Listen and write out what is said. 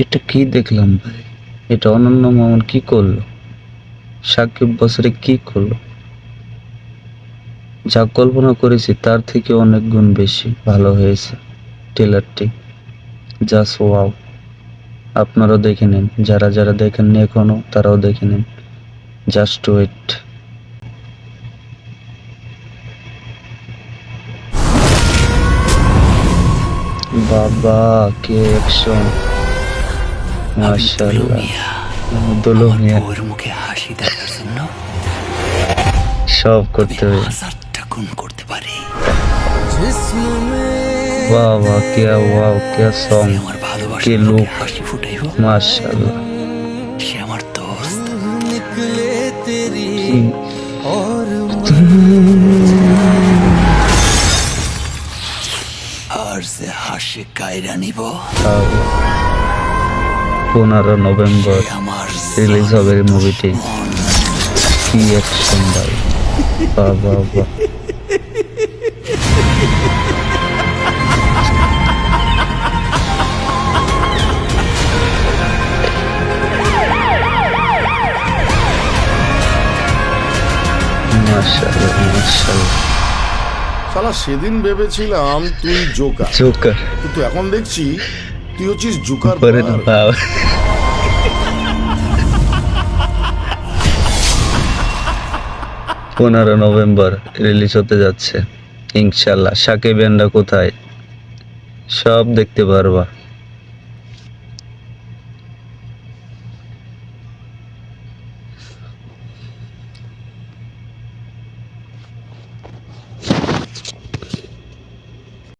এটা কি দেখলাম ভাই? এটা অনন্য মামুন কি করলো? সাকিব বছরে কি করলো? যা কল্পনা করেছি তার থেকে অনেক গুণ বেশি ভালো হয়েছে ট্রেলারটি। Just wow! আপনারাও দেখে নিন, যারা যারা দেখেননি এখনো তারাও দেখে নিন। Just wait. বাবা, কি অ্যাকশন! আমি দুলু মাশাআল্লাহ। মিয়া দুলু আমার মিয়া বউয়ের মুখে হাসি দেখার জন্য সব আমি করতে হবে। 1000টা খুন করতে পারি। वाह वाह, क्या वाह, क्या যে सॉन्ग, আমার के ভালোবাসার মুখে लुक, হাসি ফুটাইব माशाल्लाह। সে আমার দোস্ত। की আর যে হাসি কায়রা নিব 15 সে নভেম্বর আমার রিলিজ হবে এই জালিম মুভিটি। দুশ্মন। কি অ্যাকশন ভাই! বাহ বাহ বাহ! মাশাআল্লাহ মাশাআল্লাহ। শালা সেদিন ভেবেছিলাম তুই জোকার, জোকার কিন্তু এখন দেখছি তুই হচ্ছিস জোকার পরে বার। বাবা। 15 নভেম্বর রিলিজ হতে যাচ্ছে ইনশাল্লাহ। সাকিব এন্ডা কোথায় সব দেখতে পারবা।